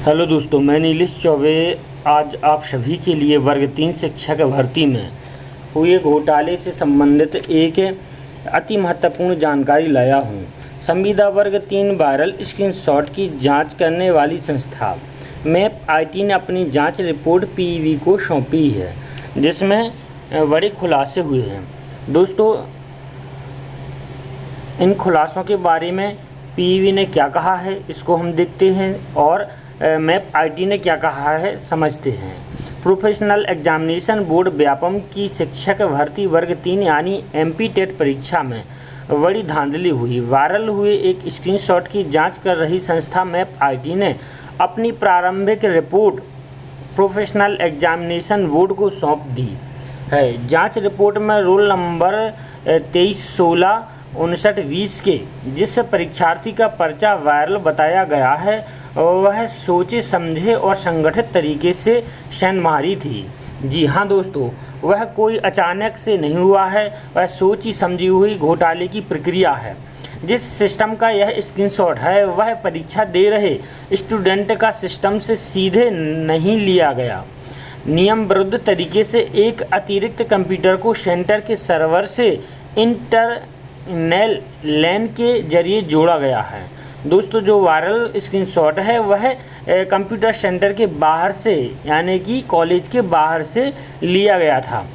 Hello दोस्तों, मैं नीलेश चौबे आज आप सभी के लिए वर्ग 3 शिक्षक भर्ती में हुए घोटाले से संबंधित एक अति महत्वपूर्ण जानकारी लाया हूं। संविदा वर्ग 3 वायरल स्क्रीनशॉट की जांच करने वाली संस्था मैप आईटी ने अपनी जांच रिपोर्ट पीईवी को सौंपी है, जिसमें बड़े खुलासे हुए हैं। दोस्तों, इन खुलासों के बारे में पीईवी ने क्या कहा है, इसको हम देखते हैं और मैप आईटी ने क्या कहा है समझते हैं। प्रोफेशनल एग्जामिनेशन बोर्ड व्यापम की शिक्षक भर्ती वर्ग 3 यानी एमपी टेट परीक्षा में बड़ी धांधली हुई। वायरल हुए एक स्क्रीनशॉट की जांच कर रही संस्था मैप आईटी ने अपनी प्रारंभिक रिपोर्ट प्रोफेशनल एग्जामिनेशन बोर्ड को सौंप दी है। जांच रिपोर्ट में रोल नंबर 23165920 के जिस परीक्षार्थी का पर्चा वायरल बताया गया है, वह सोचे समझे और संगठित तरीके से शैनमारी थी। जी हाँ दोस्तों, वह कोई अचानक से नहीं हुआ है, वह सोची समझी हुई घोटाले की प्रक्रिया है। जिस सिस्टम का यह स्क्रीनशॉट है, वह परीक्षा दे रहे स्टूडेंट का सिस्टम से सीधे नहीं लिया गया। नियम विरुद्ध तरीके से एक अतिरिक्त कंप्यूटर को सेंटर के सर्वर से इंटरनल लैन के जरिए जोड़ा गया है। दोस्तों, जो वायरल स्क्रीनशॉट है वह कंप्यूटर सेंटर के बाहर से यानी कि कॉलेज के बाहर से लिया गया था।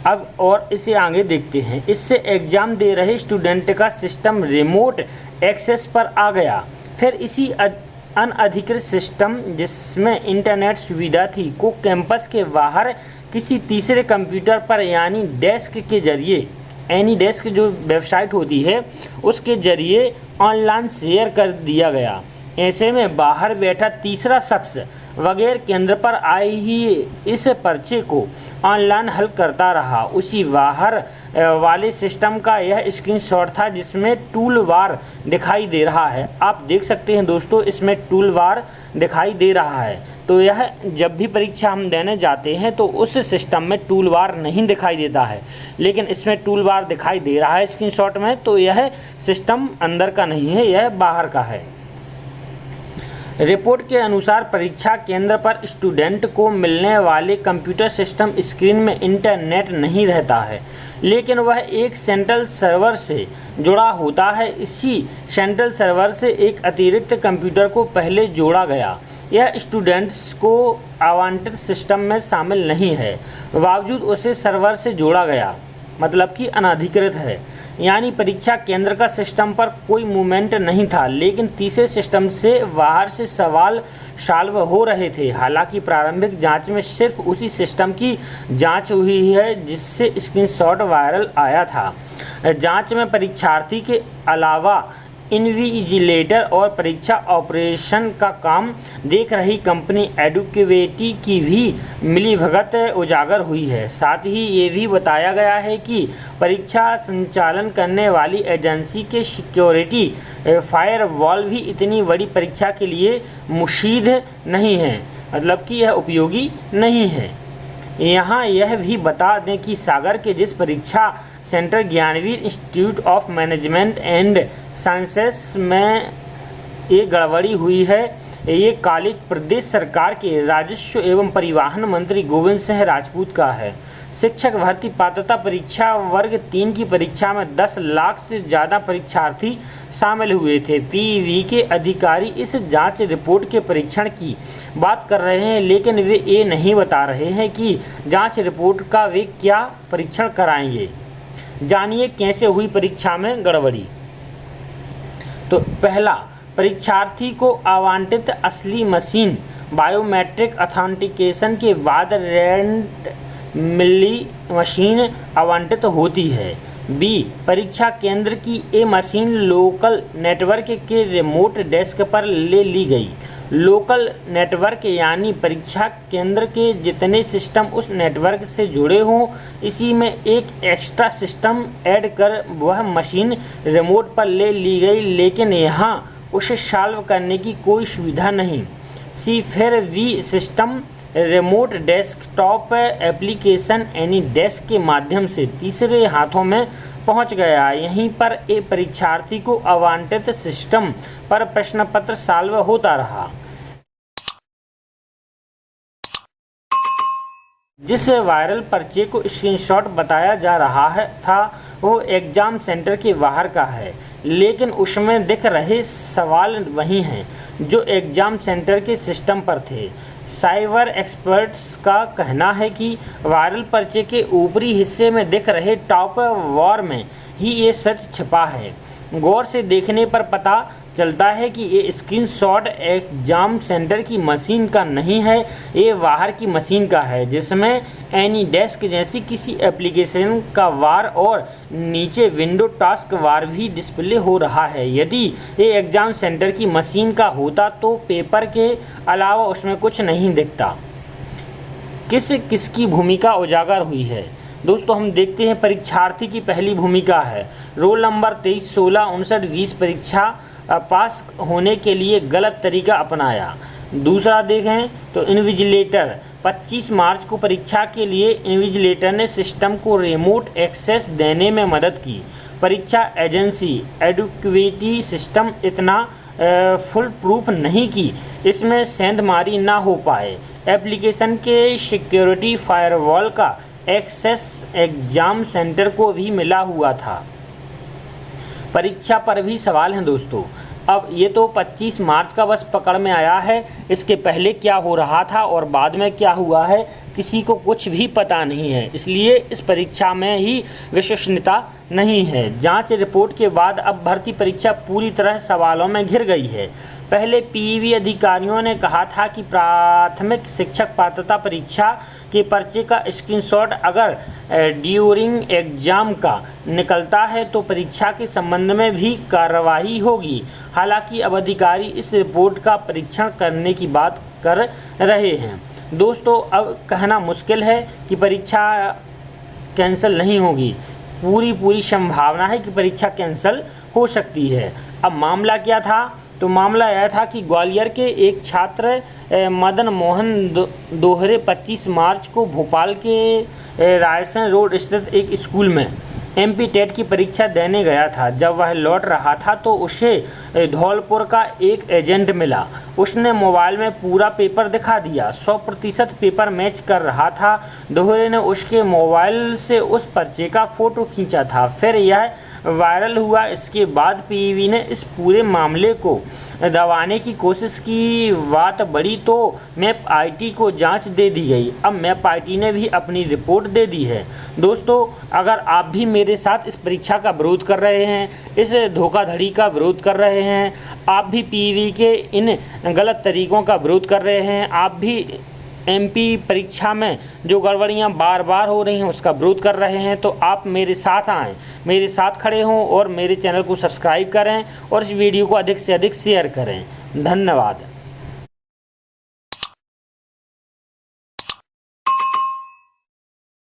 अब और इसे आगे देखते हैं। इससे एग्ज़ाम दे रहे स्टूडेंट का सिस्टम रिमोट एक्सेस पर आ गया। फिर इसी अनधिकृत सिस्टम जिसमें इंटरनेट सुविधा थी को कैंपस के बाहर किसी तीसरे कंप्यूटर पर यानी डेस्क के जरिए एनी डेस्क जो वेबसाइट होती है उसके जरिए ऑनलाइन शेयर कर दिया गया। ऐसे में बाहर बैठा तीसरा शख्स बगैर केंद्र पर आए ही इस पर्चे को ऑनलाइन हल करता रहा। उसी बाहर वाले सिस्टम का यह स्क्रीनशॉट था जिसमें टूल बार दिखाई दे रहा है। आप देख सकते हैं दोस्तों, इसमें टूल बार दिखाई दे रहा है। तो यह जब भी परीक्षा हम देने जाते हैं तो उस सिस्टम में टूल बार नहीं दिखाई देता है, लेकिन इसमें टूल बार दिखाई दे रहा है स्क्रीनशॉट में। तो यह सिस्टम अंदर का नहीं है, यह बाहर का है। रिपोर्ट के अनुसार परीक्षा केंद्र पर स्टूडेंट को मिलने वाले कंप्यूटर सिस्टम स्क्रीन में इंटरनेट नहीं रहता है, लेकिन वह एक सेंट्रल सर्वर से जुड़ा होता है। इसी सेंट्रल सर्वर से एक अतिरिक्त कंप्यूटर को पहले जोड़ा गया। यह स्टूडेंट्स को आवंटित सिस्टम में शामिल नहीं है, बावजूद उसे सर्वर से जोड़ा गया, मतलब कि अनधिकृत है। यानी परीक्षा केंद्र का सिस्टम पर कोई मूवमेंट नहीं था, लेकिन तीसरे सिस्टम से बाहर से सवाल सॉल्व हो रहे थे। हालांकि प्रारंभिक जांच में सिर्फ उसी सिस्टम की जांच हुई है जिससे स्क्रीनशॉट वायरल आया था। जांच में परीक्षार्थी के अलावा इन्विजिलेटर और परीक्षा ऑपरेशन का काम देख रही कंपनी एडुकेविटी की भी मिलीभगत उजागर हुई है। साथ ही ये भी बताया गया है कि परीक्षा संचालन करने वाली एजेंसी के सिक्योरिटी फायरवॉल भी इतनी बड़ी परीक्षा के लिए मुफीद नहीं है, मतलब कि यह उपयोगी नहीं है। यहाँ यह भी बता दें कि सागर के जिस परीक्षा centre Gyanveer institute of management and sciences में ये गड़बड़ी हुई है, ये कॉलेज प्रदेश सरकार के राजस्व एवं परिवहन मंत्री गोविंद सिंह राजपूत का है। शिक्षक भर्ती पात्रता परीक्षा वर्ग 3 की परीक्षा में 10 लाख से ज़्यादा परीक्षार्थी शामिल हुए थे। पीईवी के अधिकारी इस जांच रिपोर्ट के परीक्षण की बात कर रहे हैं, लेकिन वे ये नहीं बता रहे हैं कि जांच रिपोर्ट का वे क्या परीक्षण कराएंगे। जानिए कैसे हुई परीक्षा में गड़बड़ी। तो पहला, परीक्षार्थी को आवंटित असली मशीन बायोमेट्रिक ऑथेंटिकेशन के बाद रैंडमली मशीन आवंटित होती है। बी, परीक्षा केंद्र की ये मशीन लोकल नेटवर्क के रिमोट डेस्क पर ले ली गई। लोकल नेटवर्क यानी परीक्षा केंद्र के जितने सिस्टम उस नेटवर्क से जुड़े हों, इसी में एक एक्स्ट्रा सिस्टम ऐड कर वह मशीन रिमोट पर ले ली गई, लेकिन यहाँ उसे सॉल्व करने की कोई सुविधा नहीं। सी, फिर V system remote desktop application AnyDesk के माध्यम से तीसरे हाथों में पहुंच गया। यहीं पर एक परीक्षार्थी को आवंटित सिस्टम पर प्रश्न पत्र सॉल्व होता रहा। जिस वायरल पर्चे को स्क्रीनशॉट बताया जा रहा था वो एग्ज़ाम सेंटर के बाहर का है, लेकिन उसमें दिख रहे सवाल वही हैं जो एग्ज़ाम सेंटर के सिस्टम पर थे। साइबर एक्सपर्ट्स का कहना है कि वायरल पर्चे के ऊपरी हिस्से में दिख रहे टॉप वॉर में ही ये सच छिपा है। गौर से देखने पर पता चलता है कि ये स्क्रीनशॉट एग्ज़ाम सेंटर की मशीन का नहीं है, ये बाहर की मशीन का है जिसमें एनीडेस्क जैसी किसी एप्लीकेशन का वार और नीचे विंडो टास्क वार भी डिस्प्ले हो रहा है। यदि ये एग्ज़ाम सेंटर की मशीन का तो पेपर के अलावा उसमें कुछ नहीं दिखता। किसकी भूमिका उजागर हुई है? दोस्तों हम देखते हैं परीक्षार्थी की पहली भूमिका है रोल नंबर 23 16 59 20 परीक्षा पास होने के लिए गलत तरीका अपनाया। दूसरा देखें तो इन्विजिलेटर 25 मार्च को परीक्षा के लिए इन्विजिलेटर ने सिस्टम को रिमोट एक्सेस देने में मदद की। परीक्षा एजेंसी एडुकेटी सिस्टम इतना फुल प्रूफ नहीं कि इसमें सेंधमारी ना हो पाए। एप्लीकेशन के सिक्योरिटी फायरवॉल का एक्सेस एग्ज़ाम सेंटर को भी मिला हुआ था। परीक्षा पर भी सवाल हैं दोस्तों। अब ये तो 25 मार्च का बस पकड़ में आया है, इसके पहले क्या हो रहा था और बाद में क्या हुआ है किसी को कुछ भी पता नहीं है, इसलिए इस परीक्षा में ही विश्वसनीयता नहीं है। जांच रिपोर्ट के बाद अब भर्ती परीक्षा पूरी तरह सवालों में घिर गई है। पहले पीईबी अधिकारियों ने कहा था कि प्राथमिक शिक्षक पात्रता परीक्षा के पर्चे का स्क्रीनशॉट अगर ड्यूरिंग एग्जाम का निकलता है तो परीक्षा के संबंध में भी कार्रवाई होगी। हालांकि अब अधिकारी इस रिपोर्ट का परीक्षण करने की बात कर रहे हैं। दोस्तों अब कहना मुश्किल है कि परीक्षा कैंसिल नहीं होगी, पूरी संभावना है कि परीक्षा कैंसिल हो सकती है। अब मामला क्या था? तो मामला यह था कि ग्वालियर के एक छात्र मदन मोहन दोहरे 25 मार्च को भोपाल के रायसन रोड स्थित एक स्कूल में एमपी टेट की परीक्षा देने गया था। जब वह लौट रहा था तो उसे धौलपुर का एक एजेंट मिला। उसने मोबाइल में पूरा पेपर दिखा दिया, 100% पेपर मैच कर रहा था। दोहरे ने उसके मोबाइल से उस पर्चे का फ़ोटो खींचा था, फिर यह वायरल हुआ। इसके बाद पीईबी ने इस पूरे मामले को दबाने की कोशिश की। बात बढ़ी तो मैप आईटी को जांच दे दी गई। अब मैप आईटी ने भी अपनी रिपोर्ट दे दी है। दोस्तों अगर आप भी मेरे साथ इस परीक्षा का विरोध कर रहे हैं, इस धोखाधड़ी का विरोध कर रहे हैं, आप भी पीईबी के इन गलत तरीक़ों का विरोध कर रहे हैं, आप भी एमपी परीक्षा में जो गड़बड़ियाँ बार बार हो रही हैं उसका विरोध कर रहे हैं, तो आप मेरे साथ आएँ, मेरे साथ खड़े हों और मेरे चैनल को सब्सक्राइब करें और इस वीडियो को अधिक से अधिक शेयर करें। धन्यवाद।